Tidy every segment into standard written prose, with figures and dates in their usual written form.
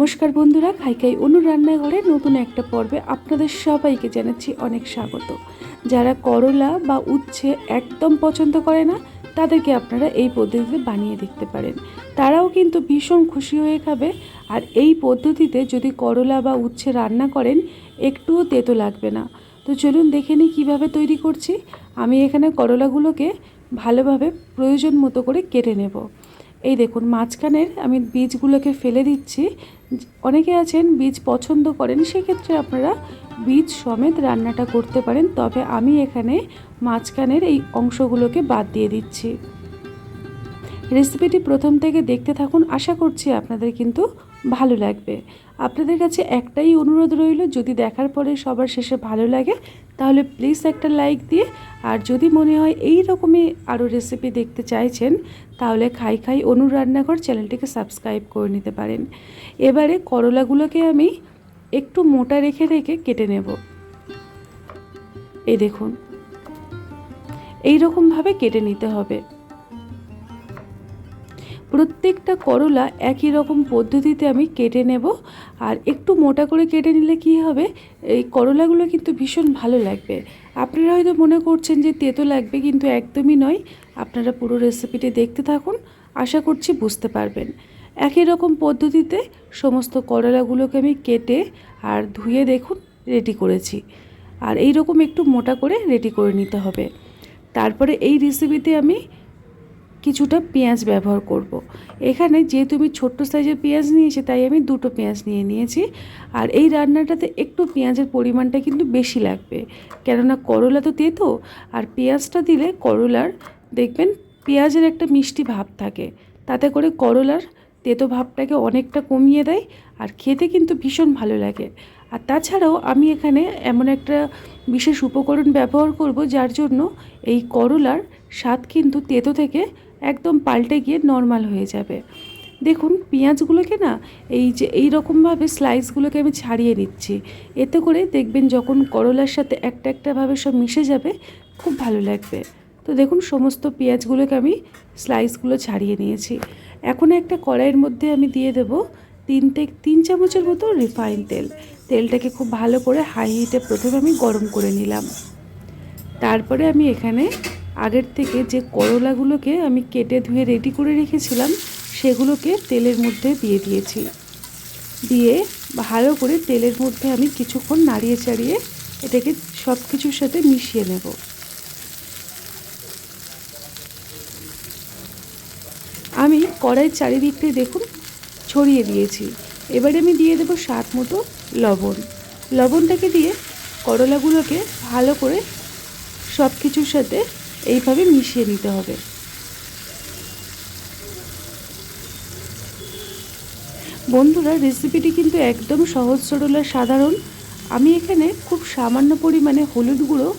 নমস্কার বন্ধুরা, খাই খাই অনুর রান্নাঘরে নতুন একটা পর্বে আপনাদের সবাইকে জানাচ্ছি অনেক স্বাগত। যারা করলা বা উচ্ছে একদম পছন্দ করে না তাদেরকে আপনারা এই পদ্ধতিতে বানিয়ে দেখতে পারেন, তারাও কিন্তু ভীষণ খুশি হয়ে খাবে। আর এই পদ্ধতিতে যদি করলা বা উচ্ছে রান্না করেন একটুও তেতো লাগবে না। তো চলুন দেখে নিই কীভাবে তৈরি করছি। আমি এখানে করলাগুলোকে ভালোভাবে প্রয়োজন মতো করে কেটে নেব। এই দেখুন, মাঝখানের আমি বীজগুলোকে ফেলে দিচ্ছি। অনেকে আছেন বীজ পছন্দ করেন, সেক্ষেত্রে আপনারা বীজ সমেত রান্নাটা করতে পারেন, তবে আমি এখানে মাঝখানের এই অংশগুলোকে বাদ দিয়ে দিচ্ছি। রেসিপিটি প্রথম থেকে দেখতে থাকুন, আশা করছি আপনাদের কিন্তু ভালো লাগবে। আপনাদের কাছে একটাই অনুরোধ রইল, যদি দেখার পরে সবার শেষে ভালো লাগে তাহলে প্লিজ একটা লাইক দিয়ে, আর যদি মনে হয় এই রকমই আরও রেসিপি দেখতে চাইছেন তাহলে খাই খাই অনুর রান্নাঘর চ্যানেলটিকে সাবস্ক্রাইব করে নিতে পারেন। এবারে করলাগুলোকে আমি একটু মোটা রেখে রেখে কেটে নেব। এই দেখুন, এই রকমভাবে কেটে নিতে হবে। প্রত্যেকটা করলা একই রকম পদ্ধতিতে আমি কেটে নেব। আর একটু মোটা করে কেটে নিলে কি হবে, এই করলাগুলো কিন্তু ভীষণ ভালো লাগবে। আপনারা হয়তো মনে করছেন যে তেতো লাগবে, কিন্তু একদমই নয়। আপনারা পুরো রেসিপিটি দেখতে থাকুন, আশা করছি বুঝতে পারবেন। একই রকম পদ্ধতিতে সমস্ত করলাগুলোকে আমি কেটে আর ধুয়ে দেখুন রেডি করেছি। আর এই রকম একটু মোটা করে রেডি করে নিতে হবে। তারপরে এই রেসিপিতে আমি কিছুটা পেঁয়াজ ব্যবহার করব। এখানে যেহেতু আমি ছোট্ট সাইজের পেঁয়াজ নিয়েছি তাই আমি দুটো পেঁয়াজ নিয়েছি। আর এই রান্নাটাতে একটু পেঁয়াজের পরিমাণটা কিন্তু বেশি লাগবে, কেননা করলা তো তেতো, আর পেঁয়াজটা দিলে করলার দেখবেন পেঁয়াজের একটা মিষ্টি ভাব থাকে, তাতে করে করলার তেতো ভাবটাকে অনেকটা কমিয়ে দেয়, আর খেতে কিন্তু ভীষণ ভালো লাগে। আর তাছাড়াও আমি এখানে এমন একটা বিশেষ উপকরণ ব্যবহার করব যার জন্য এই করলার স্বাদ কিন্তু তেতো থেকে একদম পাল্টে গিয়ে নর্মাল হয়ে যাবে। দেখুন, পেঁয়াজগুলোকে না এই রকমভাবে স্লাইসগুলোকে আমি ছাড়িয়ে নিচ্ছি। এতে করে দেখবেন যখন করলার সাথে একটাভাবে সব মিশে যাবে, খুব ভালো লাগবে। তো দেখুন, সমস্ত পেঁয়াজগুলোকে আমি স্লাইসগুলো ছাড়িয়ে নিয়েছি। এখন একটা কড়াইয়ের মধ্যে আমি দিয়ে দেব 3 চামচের মতো রিফাইন তেল। তেলটাকে খুব ভালো করে হাই হিটে প্রথমে আমি গরম করে নিলাম। তারপরে আমি এখানে আগের থেকে যে করলাগুলোকে আমি কেটে ধুয়ে রেডি করে রেখেছিলাম সেগুলোকে তেলের মধ্যে দিয়ে দিয়েছি। দিয়ে ভালো করে তেলের মধ্যে আমি কিছুক্ষণ নাড়িয়ে চাড়িয়ে এটাকে সব কিছুর সাথে মিশিয়ে নেব। আমি কড়াইয়ের চারিদিকটাই দেখুন ছড়িয়ে দিয়েছি। এবারে আমি দিয়ে দেবো স্বাদ মতো লবণ। লবণটাকে দিয়ে করলাগুলোকে ভালো করে সব কিছুর সাথে এইভাবে মিশিয়ে নিতে হবে। বন্ধুরা, রেসিপিটি কিন্তু একদম সহজ সরল আর সাধারণ। আমি এখানে খুব সামান্য পরিমাণে হলুদ গুঁড়ো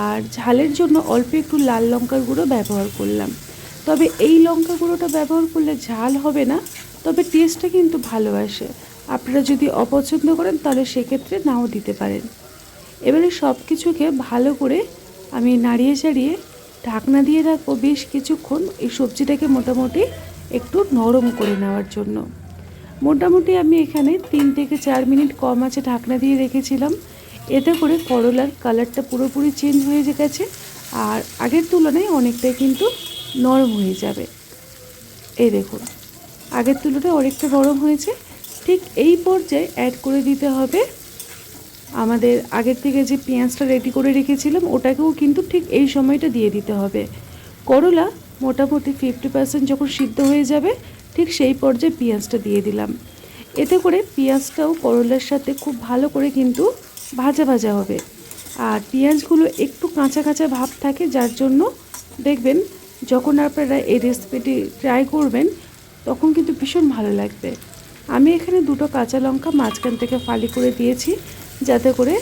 আর ঝালের জন্য অল্প একটু লাল লঙ্কার গুঁড়ো ব্যবহার করলাম। তবে এই লঙ্কা গুঁড়োটা ব্যবহার করলে ঝাল হবে না, তবে টেস্টটা কিন্তু ভালো আসে। আপনারা যদি অপছন্দ করেন তাহলে সেক্ষেত্রে নাও দিতে পারেন। এবারে সব কিছুকে ভালো করে আমি নাড়িয়ে চাড়িয়ে ঢাকনা দিয়ে রাখবো বেশ কিছুক্ষণ, এই সবজিটাকে মোটামুটি একটু নরম করে নেওয়ার জন্য। মোটামুটি আমি এখানে 3 থেকে 4 মিনিট কম আঁচে ঢাকনা দিয়ে রেখেছিলাম। এতে করে করলার কালারটা পুরোপুরি চেঞ্জ হয়ে গেছে, আর আগের তুলনায় অনেকটাই কিন্তু নরম হয়ে যাবে। এই দেখুন, আগের তুলনায় অনেকটা নরম হয়েছে। ঠিক এই পর্যায়ে অ্যাড করে দিতে হবে আমাদের আগের থেকে যে পেঁয়াজটা রেডি করে রেখেছিলাম, ওটাকেও কিন্তু ঠিক এই সময়টা দিয়ে দিতে হবে। করলা মোটামুটি 50% যখন সিদ্ধ হয়ে যাবে ঠিক সেই পর্যায়ে পেঁয়াজটা দিয়ে দিলাম। এতে করে পেঁয়াজটাও করলার সাথে খুব ভালো করে কিন্তু ভাজা ভাজা হবে। আর পেঁয়াজগুলো একটু কাঁচা কাঁচা ভাব থাকে, যার জন্য দেখবেন যখন আপনারা এই রেসিপিটি ট্রাই করবেন তখন কিন্তু ভীষণ ভালো লাগবে। আমি এখানে 2টো কাঁচা লঙ্কা মাঝখান থেকে ফালি করে দিয়েছি, যাতে করে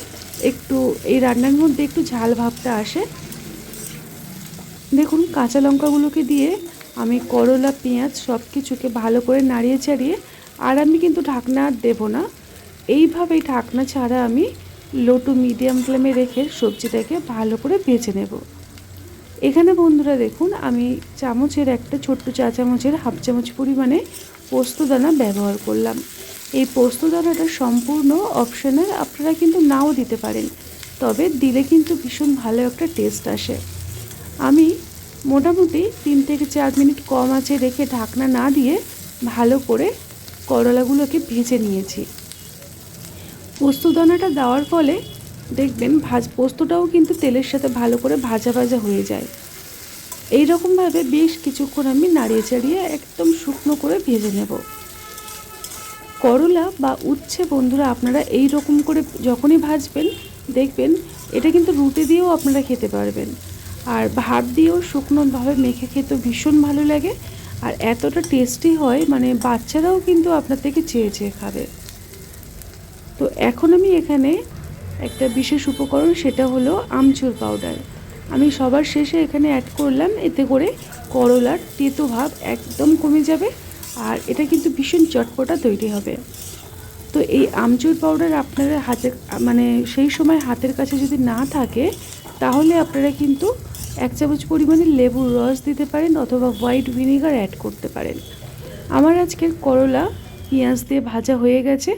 একটু এই রান্নার মধ্যে একটু ঝাল ভাবটা আসে। দেখুন, কাঁচা লঙ্কাগুলোকে দিয়ে আমি করলা পেঁয়াজ সব কিছুকে ভালো করে নাড়িয়ে চাড়িয়ে, আর আমি কিন্তু ঢাকনা দেব না, এইভাবেই ঢাকনা ছাড়া আমি লো টু মিডিয়াম ফ্লেমে রেখে সবজিটাকে ভালো করে ভেজে নেব। এখানে বন্ধুরা দেখুন, আমি চামচের একটা ছোট্ট চা চামচের হাফ চামচ পরিমাণে পোস্তদানা ব্যবহার করলাম। এই পোস্তদানাটা সম্পূর্ণ অপশনাল, আপনারা কিন্তু নাও দিতে পারেন, তবে দিলে কিন্তু ভীষণ ভালো একটা টেস্ট আসে। আমি মোটামুটি 3 থেকে 4 মিনিট কম আঁচে রেখে ঢাকনা না দিয়ে ভালো করে করলাগুলোকে ভেজে নিয়েছি। পোস্তদানাটা দেওয়ার ফলে দেখবেন পোস্তটাও কিন্তু তেলের সাথে ভালো করে ভাজা ভাজা হয়ে যায়। এই রকমভাবে বেশ কিছুক্ষণ আমি নাড়িয়ে চাড়িয়ে একদম শুকনো করে ভেজে নেব। করলা বা উচ্ছে বন্ধুরা আপনারা এই রকম করে যখনই ভাজবেন দেখবেন এটা কিন্তু রুটি দিয়েও আপনারা খেতে পারবেন, আর ভাত দিয়েও শুকনোভাবে মেখে খেতে ভীষণ ভালো লাগে, আর এতটা টেস্টি হয় মানে বাচ্চারাও কিন্তু আপনার থেকে চেয়ে চেয়ে খাবে। তো এখন আমি এখানে একটা বিশেষ উপকরণ, সেটা হলো আমচুর পাউডার। আমি সবার শেষে এখানে অ্যাড করলাম, এতে করে করলার তেতো ভাব একদম কমে যাবে, আর এটা কিন্তু ভীষণ চটপটা তৈরি হবে। তো এই আমচুর পাউডার আপনারা হাতের মানে সেই সময় হাতের কাছে যদি না থাকে তাহলে আপনারা কিন্তু 1 চামচ পরিমাণে লেবুর রস দিতে পারেন অথবা হোয়াইট ভিনেগার অ্যাড করতে পারেন। আমার আজকের করলা পেঁয়াজ দিয়ে ভাজা হয়ে গেছে।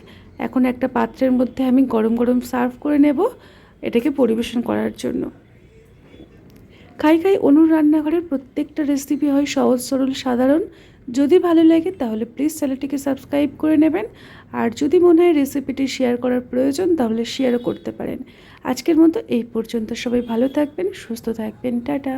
এখন একটা পাত্রের মধ্যে আমি গরম গরম সার্ভ করে নেব এটাকে পরিবেশন করার জন্য। খাই খাই অনুর রান্নাঘরের প্রত্যেকটা রেসিপি হয় সহজ সরল সাধারণ। যদি ভালো লাগে তাহলে প্লিজ চ্যানেলটিকে সাবস্ক্রাইব করে নেবেন, আর যদি মনে হয় রেসিপিটি শেয়ার করার প্রয়োজন তাহলে শেয়ারও করতে পারেন। আজকের মতো এই পর্যন্ত, সবাই ভালো থাকবেন, সুস্থ থাকবেন, টাটা।